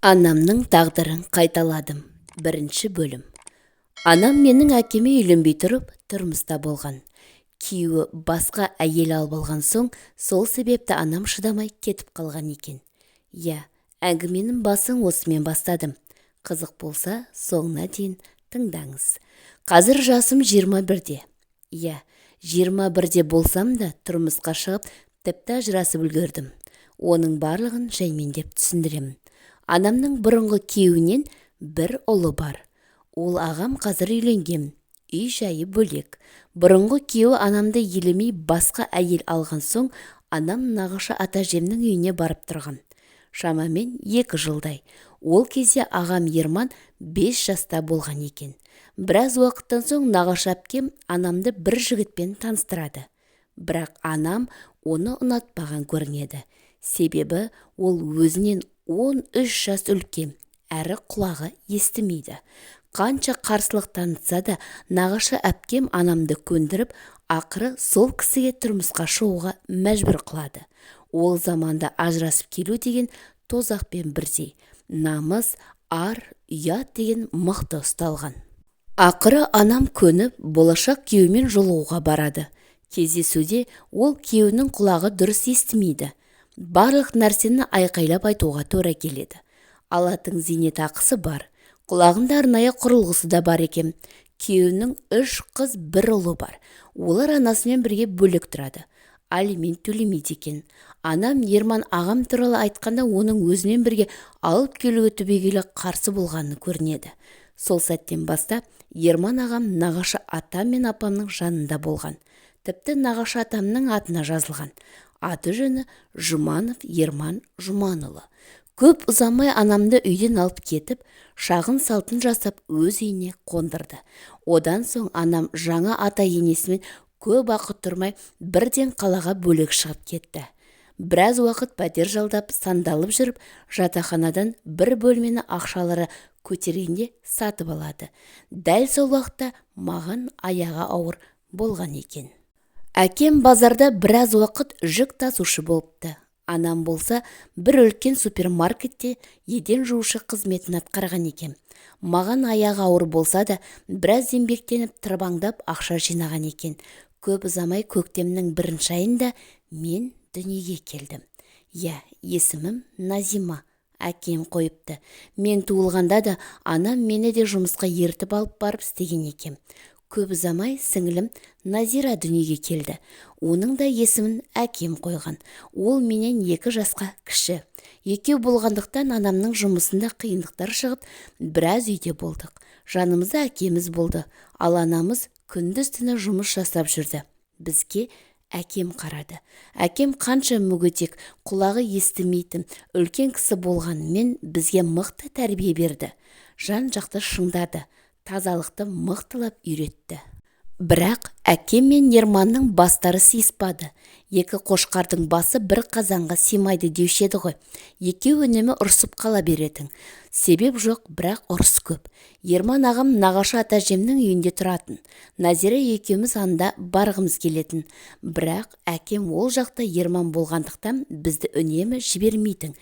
Анамның тағдырын қайталадым. Бірінші бөлім. Анам менің әкеме үйленбей тұрып, тұрмыста болған. Күйеуі басқа әйел алып алған соң, сол себепті анам шыдамай кетіп қалған екен. Әңгіменің басын осымен бастадым. Қызық болса, соңына дейін тыңдаңыз. Қазір жасым 21-де. 21-де болсам да тұрмысқа шығып, тіпті ажырасып үлгердім. Оның барлығын жаймендеп түсіндіремін. Анамның бұрынғы күйеуінен бір ұлы бар. Ол ағам қазір үйленген. Үй жайы бөлек. Бұрынғы күйеуі анамды елемей басқа әйел алған соң, анам нағашы ата-әжемнің үйіне барып тұрған. Шамамен 2 жылдай. Ол кезде ағам Ерман 5 жаста болған екен. Біраз уақыттан соң нағашы әпкем анамды бір жігітпен таныстырады. Бірақ анам оны ұнатпаған көрінеді. Себебі ол өзінен 13 жас үлкен, әрі құлағы естімейді. Қанша қарсылық танытса да, нағашы әпкем анамды көндіріп, ақыры сол кісіге тұрмысқа шығуға мәжбүр қылады. Ол заманда ажырасып келу деген тозақпен бірдей. Намыс, ар, ұят деген мықты ұсталған. Ақыры анам көніп, болашақ күйеуімен жолығуға барады. Кездесуде ол күйеуінің құлағы дұрыс естімейді. Барлық нәрсені айқайлап айтуға тура келеді. Алатын зейнетақысы бар. Құлағында арнайы құрылғысы да бар екен. Күйеуінің 3 қыз, 1 ұлы бар. Олар анасымен бірге бөлек тұрады. Алимент төлемейді екен. Анам Ерман ағам туралы айтқанда оның өзімен бірге алып келуге түбегейлі қарсы болғаны көрінеді. Сол сәттен бастап Ерман ағам нағашы атам мен апамның жанында болған. Тіпті нағашы атамның атына жазылған. Аты жөні Жұманов Ерман Жұманұлы. Көп ұзамай анамды үйден алып кетіп, шағын салтын жасап өз үйіне қондырды. Одан соң анам жаңа ата-енесімен көп уақыт тұрмай бірден қалаға бөлек шығып кетті. Біраз уақыт пәтер жалдап, сандалып жүріп, жатақханадан бір бөлмені ақшалары көтергенде сатып алады. Дәл сол уақытта маған аяғы ауыр болған екен. Әкем базарда біраз уақыт жүк тасушы болыпты. Анам болса бір үлкен супермаркетте еден жуушы қызметін атқарған екен. Маған аяғы ауыр болса да, біраз еңбектеніп тырбаңдап ақша жинаған екен. Көп ұзамай көктемнің 1 айында мен дүниеге келдім. Есімім Назима. Әкем қойыпты. Мен туылғанда да анам мені де жұмысқа ертіп алып барып істеген екен. Көп ұзамай сіңілім Назира дүниеге келді. Оның да есімін әкем қойған. Ол менен 2 жасқа кіші. Екеу болғандықтан анамның жұмысында қиындықтар шығып, біраз үйде болдық. Жанымызда әкеміз болды. Ал анамыз күндіз-түні жұмыс жасап жүрді. Бізге әкем қарады. Әкем қанша мүгедек, құлағы естімейтін, үлкен кісі болғанымен бізге мықты тәрбие берді. Жан-жақты шыңдады. Тазалықты мықтылап үйретті. Бірақ әкем мен Ерманның бастары сыйыспады. 2 қошқардың басы бір қазанға сыймайды деуші еді ғой. Екеуі үнемі ұрсып қала беретін. Себеп жоқ, бірақ ұрыс көп. Ерман ағам нағашы ата-әжемнің үйінде тұратын. Назира екеуміз анда барғымыз келетін. Бірақ әкем ол жақта Ерман болғандықтан бізді үнемі жібермейтін.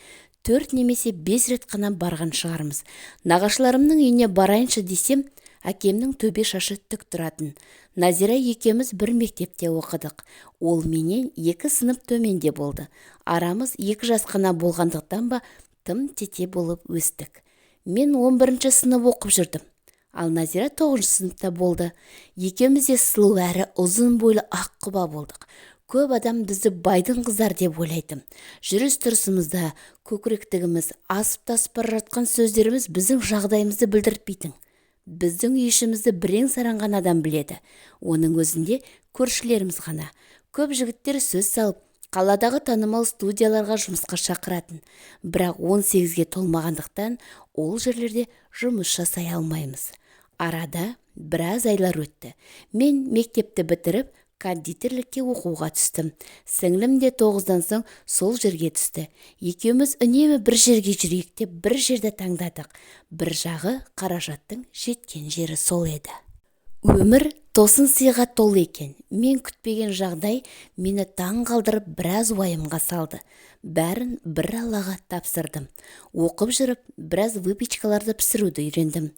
4 немесе 5 рет қана барған шығармыз. Нағашыларымның үйіне барайыншы десем, әкемнің төбе шашы тік тұратын. Назира екеуміз бір мектепте оқыдық. Ол менен 2 сынып төменде болды. Арамыз 2 жас қана болғандықтан ба, тым тете болып өстік. Мен 11 сынып оқып жүрдім. Ал Назира 9 сыныпта болды. Екеуміз де сұлу әрі ұзын бойлы ақ құба болдық. Көп адам бізді байдың қыздар деп ойлайтын. Жүріс-тұрысымызда, көкіректігіміз, асып-тасып бара жатқан сөздеріміз біздің жағдайымызды білдіртпейтін. Біздің үй ішімізді бірең-саран ғана адам біледі. Оның өзінде көршілеріміз ғана. Көп жігіттер сөз салып, қаладағы танымал студияларға жұмысқа шақыратын. Бірақ 18-ге толмағандықтан ол жерлерде жұмыс жасай алмаймыз. Арада біраз айлар өтті. Мен мектепті бітіріп, кондитерлікке оқуға түстім. Сіңлім де 9-дан соң сол жерге түсті. Екеуміз үнемі бір жерге жүрейік деп бір жерді таңдадық. Бір жағы қаражаттың жеткен жері сол еді. Өмір тосын сыйға толы екен. Мен күтпеген жағдай мені таң қалдырып біраз уайымға салды. Бәрін бір Аллаға тапсырдым. Оқып жүріп, біраз выпечкаларды пісіруді үйрендім.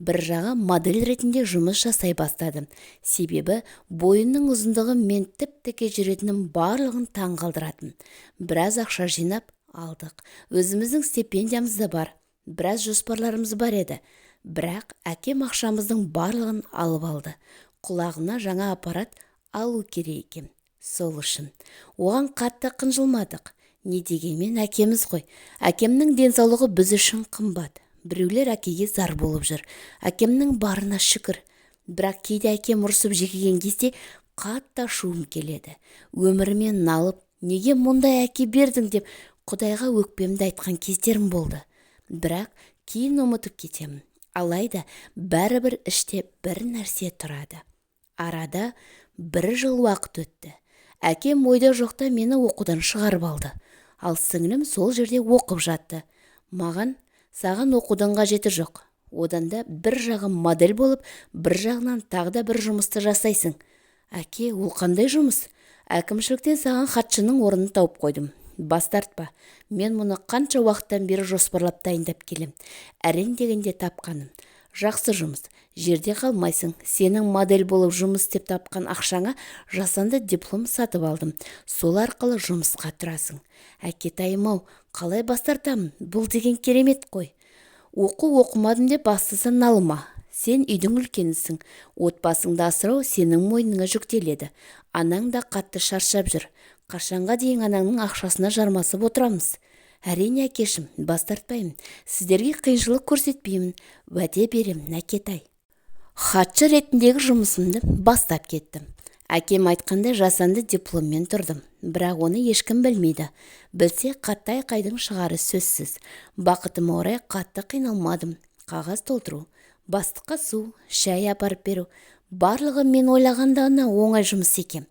Бір жағы модель ретінде жұмыс жасай бастадым. Себебі бойының ұзындығы мен тіп-тіке жүретінім барлығын таң қалдыратын. Біраз ақша жинап алдық. Өзіміздің стипендиямыз да бар. Біраз жоспарларымыз бар еді. Бірақ әкем ақшамыздың барлығын алып алды. Құлағына жаңа аппарат алу керек екен. Сол үшін оған қатты қынжылмадық. Не дегенмен әкеміз ғой. Әкемнің денсаулығы біз үшін қымбат. Біреулер әкеге зар болып жүр. Әкемнің барына шүкір. Бірақ кейде әкем ұрсып жекеген кезде қатты ашуым келеді. Өмірімен налып, неге мұндай әке бердің деп Құдайға өкпемді айтқан кездерім болды. Бірақ кейін ұмытып кетемін. Алайда бәрібір іште бір нәрсе тұрады. Арада 1 жыл уақыт өтті. Әкем ойда жоқта мені оқудан шығарып алды. Ал сіңілім сол жерде оқып жатты. Маған, саған оқудан қажеті жоқ. Одан да бір жағым модель болып, бір жағынан тағы да бір жұмысты жасайсың. Әке, ол қандай жұмыс? Әкімшіліктен саған хатшының орнын тауып қойдым. Бас тартпа. Мен мұны қанша уақыттан бері жоспарлап дайындап келем. Әрең дегенде тапқаным. Жақсы жұмыс. Жерде қалмайсың. Сенің модель болып жұмыс істеп тапқан ақшаңа жасанды диплом сатып алдым. Сол арқылы жұмысқа тұрасың. Әкетайым-ау, қалай бас тартамын? Бұл деген керемет қой. Оқымадым деп бастысы налыма. Сен үйдің үлкенісің. Отбасыңды асырау сенің мойныңа жүктеледі. Анаң да қатты шаршап жүр. Қашанға дейін анаңның ақшасына жармасып отырамыз? Әрине әкешім, бас тартпаймын. Сіздерге қиыншылық көрсетпеймін. Уәде берем, Әкетай. Хатшы ретіндегі жұмысымды бастап кеттім. Әкем айтқанда жасанды дипломмен тұрдым. Бірақ оны ешкім білмейді. Білсе қатты айқайдың шығары сөзсіз. Бақытыма орай қатты қиналмадым. Қағаз толтыру, бастыққа су, шай апарып беру. Барлығы мен ойлағандағына оңай жұмыс екен.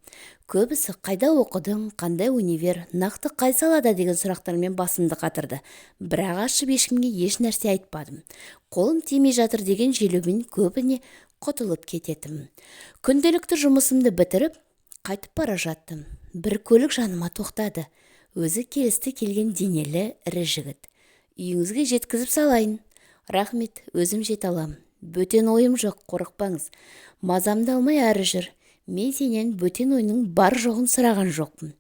Көбісі қайда оқыдың, қандай универ, нақты қай салада деген сұрақтармен басымды қатырды. Бірақ ашып ешкімге еш нәрсе айтпадым. Қолым тимей жатыр деген желеумен көбіне құтылып кететім. Күнделікті жұмысымды бітіріп, қайтып бара жаттым. Бір көлік жаныма тоқтады. Өзі келісті келген денелі ірі жігіт. Үйіңізге жеткізіп салайын. Рахмет, өзім жете алам. Бөтен ойым жоқ, қорықпаңыз. Мазамды алмай әрі жүр. Мен сенен бөтен ойының бар жоғын сұраған жоқпын.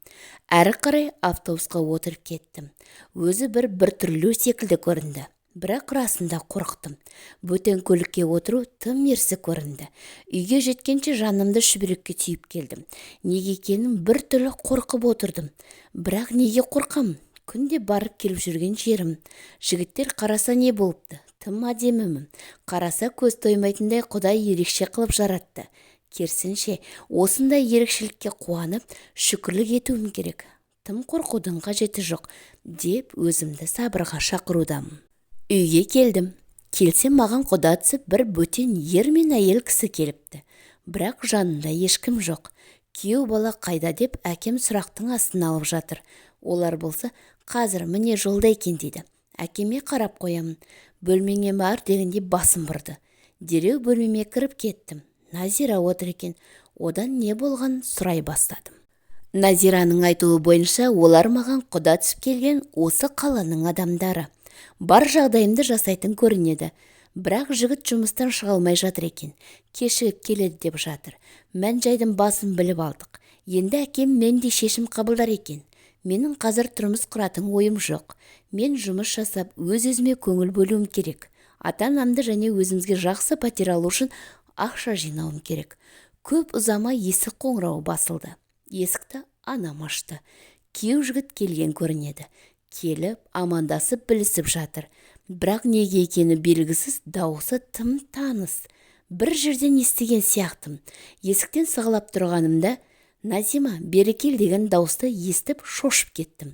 Әрі қарай автобусқа отырып кеттім. Өзі бір түрлі секілді көрінді. Бірақ расында қорықтым. Бөтен көлікке отыру тым ерсі көрінді. Үйге жеткенше жанымды шүберекке түйіп келдім. Неге екенін бір түрлі қорқып отырдым. Бірақ неге қорқам? Күнде барып келіп жүрген жерім. Жігіттер қараса не болыпты? Тым әдемімін. Қараса көз тоймайтындай Құдай ерекше қылып жаратты. Керісінше, осындай ерекшелікке қуанып, шүкірлік етуім керек. Тым қорқудың қажеті жоқ, деп өзімді сабырға шақырудамын. Үйге келдім. Келсем маған құда түсіп бір бөтен ер мен әйел кісі келіпті. Бірақ жанында ешкім жоқ. Күйеу бала қайда деп әкем сұрақтың астын алып жатыр. Олар болса, қазір міне жолда екен дейді. Әкеме қарап қоямын. Бөлмеңе бар дегенде басым бұрды. Дереу бөлмеме кіріп кеттім. Назира отыр екен. Одан не болған сұрай бастадым. Назираның айтуы бойынша олар маған құда түсіп келген осы қаланың адамдары. Бар жағдайымды жасайтын көрінеді. Бірақ жігіт жұмыстан шыға алмай жатыр екен. Кешігіп келеді деп жатыр. Мән-жайдың басын біліп алдық. Енді әкем мендей шешім қабылдар екен. Менің қазір тұрмыс құратын ойым жоқ. Мен жұмыс жасап, өз-өзіме көңіл бөлуім керек. Ата-анамды және өзімізге жақсы пәтер алу үшін ақша жинауым керек. Көп ұзамай есік қоңырауы басылды. Есікті анам ашты. Күйеу жігіт келген көрінеді. Келіп, амандасып білісіп жатыр. Бірақ неге екені белгісіз, дауысы тым таныс. Бір жерден естіген сияқтым. Есіктен сығалап тұрғанымда, Назима, бері кел деген дауысты естіп шошып кеттім.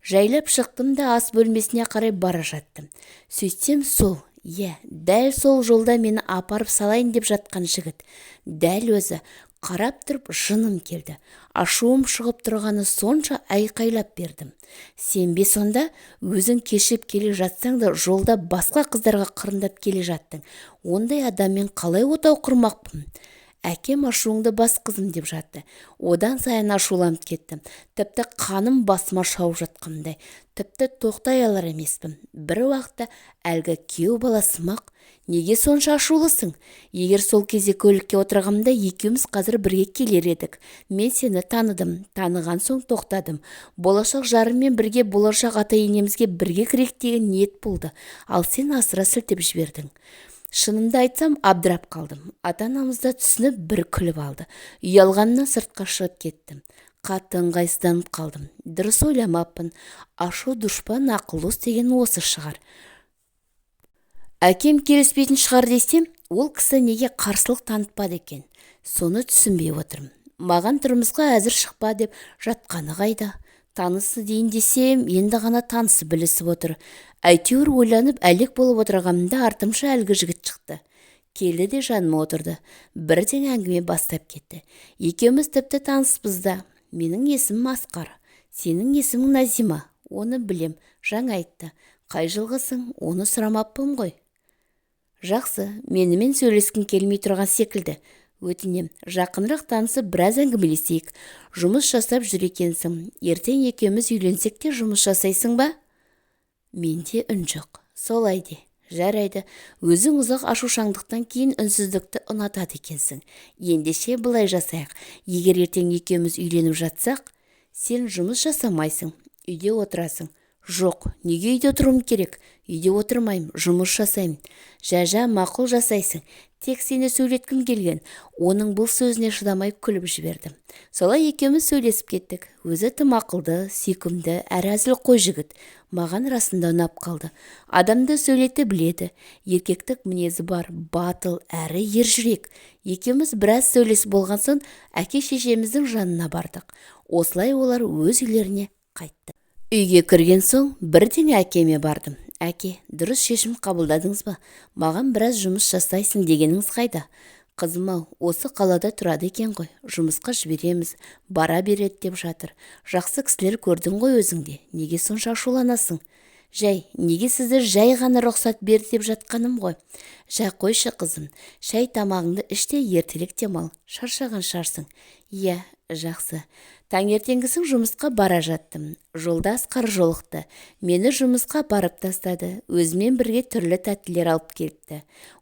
Жайлап шықтым да ас бөлмесіне қарай бара жаттым. Сөйтсем сол, дәл сол жолда мені апарып салайын деп жатқан жігіт. Дәл өзі, қарап тұрып жыным келді. Ашуым шығып тұрғаны сонша айқайлап бердім. Сенбе сонда, өзің кешіп келе жатсаң да жолда басқа қыздарға қырындап келе жаттың. Ондай адаммен қалай отау құрмақпын? Әкем ашуыңды бас қызым деп жатты. Одан сайын ашуланып кеттім. Тіпті қаным басыма шауып жатқандай. Тіпті тоқтай алар емеспін. Бір уақытта әлгі күйеу баласымақ, неге сонша ашулысың? Егер сол кезде көлікке отырғанымда екеуміз қазір бірге келер едік. Мен сені таныдым. Таныған соң тоқтадым. Болашақ жарыммен бірге болашақ ата-енемізге бірге кірейік деген ниет болды. Ал сен асыра сілтеп жібердің. Шынымды айтсам, абдырап қалдым. Ата-анамызда түсініп бір күліп алды. Ұялғаннан сыртқа шығып кеттім. Қатты ыңғайсызданып қалдым. Дұрыс ойламаппын. Ашу дұшпан, ақыл дос деген осы шығар. Әкем келіспейтін шығар десем, ол кісі неге қарсылық танытпады екен? Соны түсінбей отырмын. Маған тұрмысқа әзір шықпа деп жатқаны қайда? Танысы дейін десем, енді ғана танысы білісіп отыр. Әйтеуір ойланып әлек болып отырғанымда артымша әлгі жігіт шықты. Келді де жаныма отырды. Бірден әңгіме бастап кетті. Екеуміз тіпті таныспыз да. Менің есімім Асқар. Сенің есімің Назима. Оны білем, жаңа айтты. Қай жылғысың? Оны сұрамаппын ғой. Жақсы, менімен сөйлескің келмей тұрған секілді. Өтінем, жақынырақ танысып біраз әңгімелесейік. Жұмыс жасап жүр екенсің. Ертең екеуміз үйленсек те жұмыс жасайсың ба? Менде үн жоқ. Солай де. Жарайды. Өзің ұзақ ашушаңдықтан кейін үнсіздікті ұнатады екенсің. Ендеше былай жасайық. Егер ертең екеуміз үйленіп жатсақ, сен жұмыс жасамайсың, үйде отырасың. Жоқ, неге үйде отыруым керек? Үйде отырмайым, жұмыс жасаймын. Жа, мақұл жасайсың. Тек сені сөйлеткім келген. Оның бұл сөзіне шыдамай күліп жібердім. Солай екеуміз сөйлесіп кеттік. Өзі тым ақылды, сүйкімді, әрі әзіл қой жігіт. Маған расында ұнап қалды. Адамды сөйлете біледі. Еркектік мінезі бар, батыл, әрі ержүрек. Екеуміз біраз сөйлесіп болған соң әке-шешеміздің жанына бардық. Осылай олар өз үйлеріне қайтты. Үйге кірген соң бірден әкеме бардым. Әке, дұрыс шешім қабылдадыңыз ба? Маған біраз жұмыс жасайсың дегеніңіз қайда? Қызым-ау, осы қалада тұрады екен ғой. Жұмысқа жібереміз, бара береді деп жатыр. Жақсы кісілер көрдің ғой өзіңде. Неге сонша ашуланасың? Жай, неге сізді жай ғана рұқсат берді деп жатқаным ғой. Жа қойшы қызым, шай тамағыңды іште ертелік демал. Шаршаған шарсың. Иә, жақсы. Таңертеңгісін жұмысқа бара жаттым. Жолда Асқар жолықты. Мені жұмысқа барып тастады. Өзімен бірге түрлі тәттілер алып келіпті.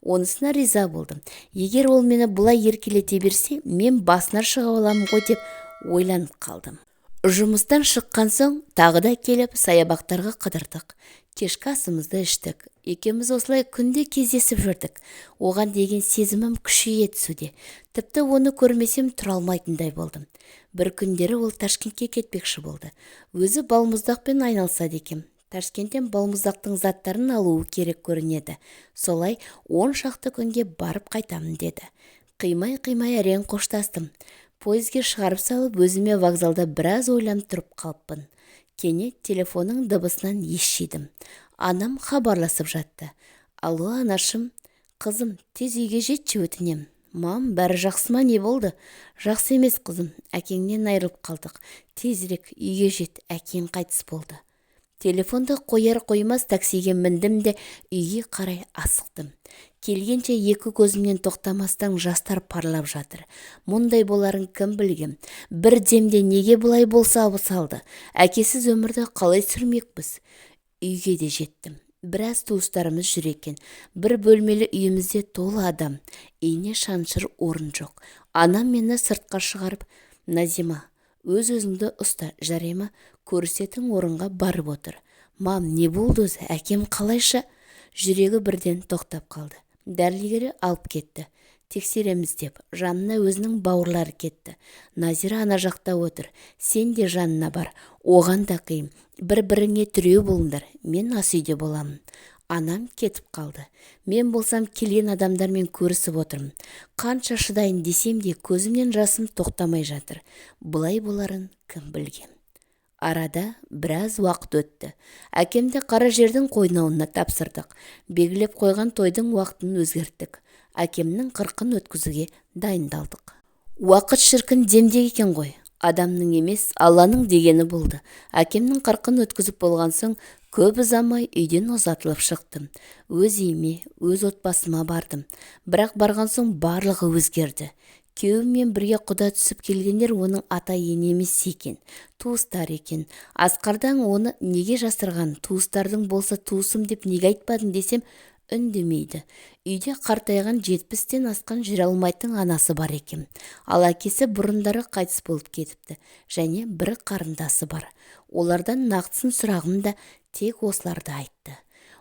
Онысына риза болдым. Егер ол мені бұлай еркелете берсе, мен басына шыға аламын ғой деп ойланып қалдым. Жұмыстан шыққан соң тағы да келіп саябақтарға қыдырдық. Кешкі асымызды іштік. Екеуміз осылай күнде кездесіп жүрдік. Оған деген сезімім күшейе түсуде. Тіпті оны көрмесем тұра алмайтындай болдым. Бір күндері ол Ташкентке кетпекші болды. Өзі балмұздақпен айналысады екен. Ташкенттен балмұздақтың заттарын алуы керек көрінеді. Солай 10 шақты күнге барып қайтамын деді. Қимай әрең қоштастым. Пойызге шығарып салып, өзіме вокзалда біраз ойланып тұрып қалыппын. Кенет телефонның дыбысынан естідім. Анам хабарласып жатты. Алло, анашым, қызым, тез үйге жетші өтінем. Мам, бәрі жақсы ма, не болды? Жақсы емес қызым, әкеңнен айырылып қалдық. Тезірек үйге жет, әкең қайтыс болды. Телефонды қояр қоймас таксиге міндім де үйге қарай асықтым. Келгенше екі көзімнен тоқтамастан жастар парлап жатыр. Мұндай боларын кім білген? Бір демде неге бұлай болса салды? Әкесіз өмірді қалай сүрмекпіз? Үйге де жеттім. Біраз туыстарымыз жүр екен. Бір бөлмелі үйімізде толы адам. Ине шаншыр орын жоқ. Анам мені сыртқа шығарып, Назима, өз-өзіңді ұста, жарема, көрсетің орынға барып отыр. Мам, не болды өзі? Әкем қалайша? Жүрегі бірден тоқтап қалды. Дәрігері алып кетті. Тексереміз деп, жанына өзінің бауырлары кетті. Назира ана жақта отыр. Сен де жанына бар. Оған да қиым. Бір-біріңе түреу болыңдар. Мен ас үйде боламын. Анам кетіп қалды. Мен болсам келген адамдармен көрісіп отырмын. Қанша шыдайын десем де көзімнен жасым тоқтамай жатыр. Бұлай боларын кім білген? Арада біраз уақыт өтті. Әкемді қара жердің қойнауына тапсырдық. Белгілеп қойған тойдың уақытын өзгерттік. Әкемнің 40-ын өткізуге дайындалдық. Уақыт шіркін демдек екен ғой. адамның емес, Алланың дегені болды. Әкемнің 40-ын өткізіп болған соң, көп ұзамай үйден ұзатылып шықтым. Өз үйіме, өз отбасыма бардым. Бірақ барған соң барлығы өзгерді. Күйеуіммен бірге құда түсіп келгендер оның ата-ене емес екен, туыстар екен. Асқардан оны неге жасырған? Туыстардың болса туысым деп неге айтпадың десем, үндемейді. Үйде қартайған 70-тен асқан жүре алмайтын анасы бар екен. Ал әкесі бұрындары қайтыс болып кетіпті. Және бір қарындасы бар. Олардан нақтысын сұрағымда тек осыларды айтты.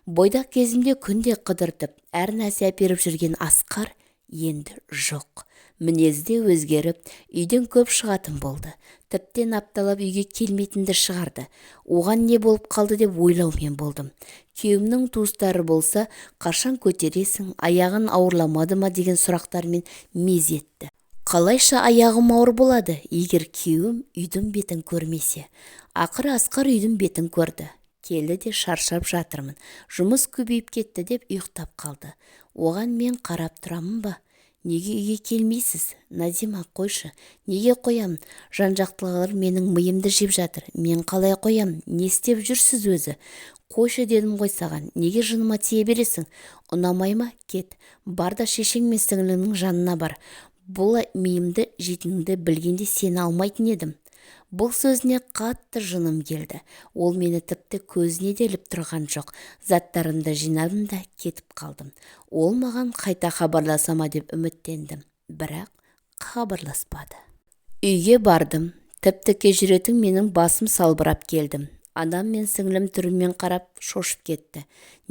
Бойдақ кезімде күнде қыдыртып, әр нәрсе әперіп жүрген Асқар енді жоқ. Мінезде өзгеріп, үйден көп шығатын болды. Тіптен апталап үйге келмейтінді шығарды. Оған не болып қалды деп ойлаумен болдым. Күйеуімнің туыстары болса, қашан көтересің, аяғын ауырламады ма деген сұрақтармен мез етті. Қалайша аяғым ауыр болады, егер күйеуім үйдің бетін көрмесе? Ақыры Асқар үйдің бетін көрді. Келді де шаршап жатырмын. Жұмыс көбейіп кетті деп ұйықтап қалды. Оған мен қарап тұрамын ба? Неге үйге келмейсіз? Назима, қойшы. Неге қоямын? Жан-жақтылар менің миымды жеп жатыр. Мен қалай қоям? Не істеп жүрсіз өзі? Қойшы дедім ғой саған. Неге жыныма тие бересің? Ұнамай ма? Кет. Бар да шешең мен сіңліңнің жанына бар. Бұл миымды жейтініңді білгенде сені алмайтын едім. Бұл сөзіне қатты жыным келді. Ол мені тіпті көзіне де іліп тұрған жоқ. Заттарымды жинадым да кетіп қалдым. Ол маған қайта хабарласама деп үміттендім. Бірақ хабарласпады. Үйге бардым. Тіпті жүретін менің басым салбырап келдім. Анам мен сіңлім түріммен қарап шошып кетті.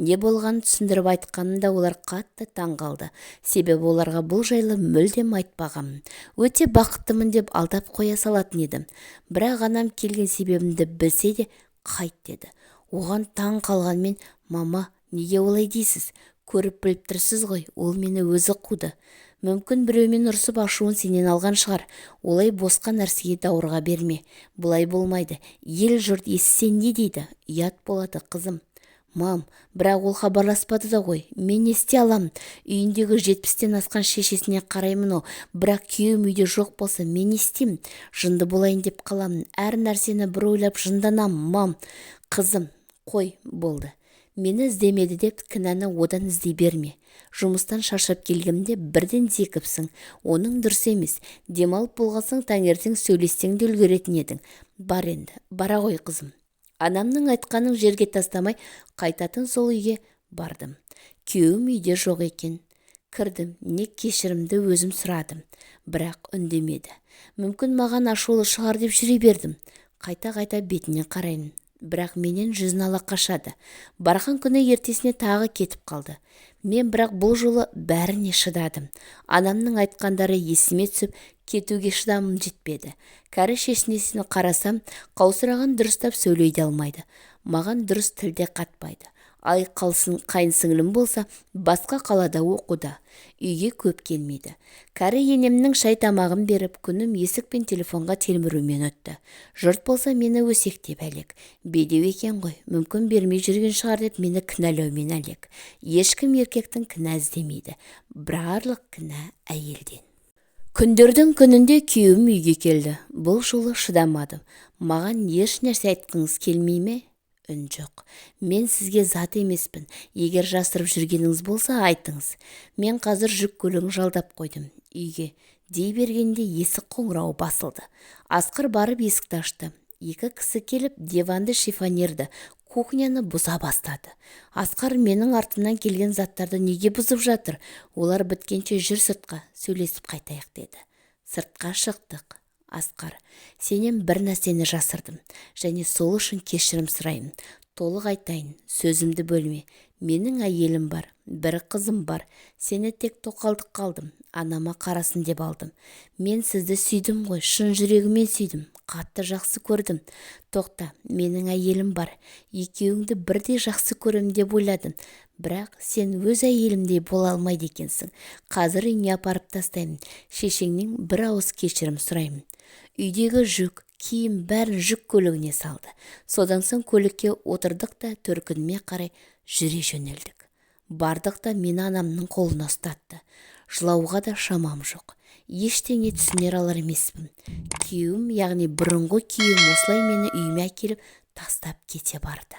Не болғанын түсіндіріп айтқанында олар қатты таң қалды. Себебі оларға бұл жайлы мүлдем айтпағанмын. Өте бақыттымын деп алдап қоя салатын едім. Бірақ анам келген себебімді білсе де қайт деді. Оған таң қалғанмен, мама, неге олай дейсіз? Көріп біліп тұрсыз ғой, ол мені өзі қуды. Мүмкін біреумен ұрсып ашуын сенен алған шығар. Олай босқа нәрсеге даурыға берме. Бұлай болмайды. Ел жұрт естісе не дейді? Ұят болады, қызым. Мам, бірақ ол хабарласпады да ғой. Мен не істей аламын? Үйіндегі 70-тен асқан шешесіне қараймын. Бірақ күйеуім үйде жоқ болса, мен не істеймін? Жынды болайын деп қаламын. Әр нәрсені бір ойлап жынданамын, мам. Қызым, қой, болды. Мені іздемеді деп кінәні одан іздей берме. Жұмыстан шаршап келгенде бірден зекіпсің. Оның дұрыс емес. Демалып болғансың, таңертең сөйлессең де үлгеретін едің. Бар енді, бара ғой қызым. Анамның айтқанын жерге тастамай, қайтатын сол үйге бардым. Күйеуім үйде жоқ екен. Кірдім, не кешірімді өзім сұрадым. Бірақ үндемеді. Мүмкін маған ашулы шығар деп жүре бердім. Қайта-қайта бетіне қараймын. Бірақ менен жүзін ала қашады. Барған күні ертесіне тағы кетіп қалды. Мен бірақ бұл жолы бәріне шыдадым. Анамның айтқандары есіме түсіп, кетуге шыдамым жетпеді. Кәрі шешесіне қарасам, қаусыраған дұрыстап сөйлей алмайды. Маған дұрыс тілде қатпайды. Ай қалсын қайынсіңлім болса, басқа қалада оқуда. Үйге көп келмейді. Кәрі енемнің шай тамағын беріп, күнім есік пен телефонға телмірумен өтті. Жұрт болса мені өсектеп әлек. Бедеу екен ғой, мүмкін бермей жүрген шығар деп мені кінәлаумен әлек. Ешкім еркектің кінә іздемейді. Барлық кінә әйелден. Күндердің күнінде күйеуім үйге келді. Бұл жолы шыдамадым. Маған еш нәрсе айтқыңыз келмей ме? Үн жоқ. Мен сізге зат емеспін. Егер жасырып жүргеніңіз болса, айтыңыз. Мен қазір жүк көлігін жалдап қойдым. Үйге дей бергенде есік қоңырауы басылды. Асқар барып есікті ашты. Екі кісі келіп диванды, шифонерді, кухняны бұза бастады. Асқар менің артымнан келген заттарды неге бұзып жатыр? Олар біткенше жүр сыртқа, сөйлесіп қайтайық деді. Сыртқа шықтық. Асқар, сенен бір нәрсені жасырдым, және сол үшін кешірім сұраймын. Толық айтайын, сөзімді бөлме. Менің әйелім бар, бір қызым бар. Сені тек тоқалдық қалдым, анама қарасын деп алдым. Мен сізді сүйдім ғой, шын жүрегімен сүйдім, қатты жақсы көрдім. Тоқта, менің әйелім бар. Екеуіңді бірдей жақсы көрем деп ойладым. Бірақ сен өз әйелімдей бола алмайды екенсің. Қазір үйіне апарып тастаймын. Шешеңнен бір ауыз кешірім сұраймын. Үйдегі жүк, киім бәрін жүк көлігіне салды. Содан соң көлікке отырдық та төркініме қарай жүре жөнелдік. Бардық та мені анамның қолына ұстатты. Жылауға да шамам жоқ. Ештеңе түсінер алар емеспін. Күйеуім, яғни бұрынғы күйеуім осылай мені үйіме әкеліп тастап кете барды.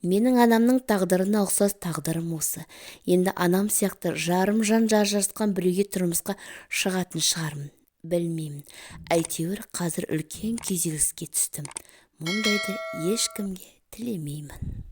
Менің анамның тағдырына ұқсас тағдырым осы. Енді анам сияқты жарым жан жарасқан біреуге тұрмысқа шығатын шығармын. Білмеймін. Әйтеуір қазір үлкен күйзеліске түстім. Мұндайды ешкімге тілемеймін.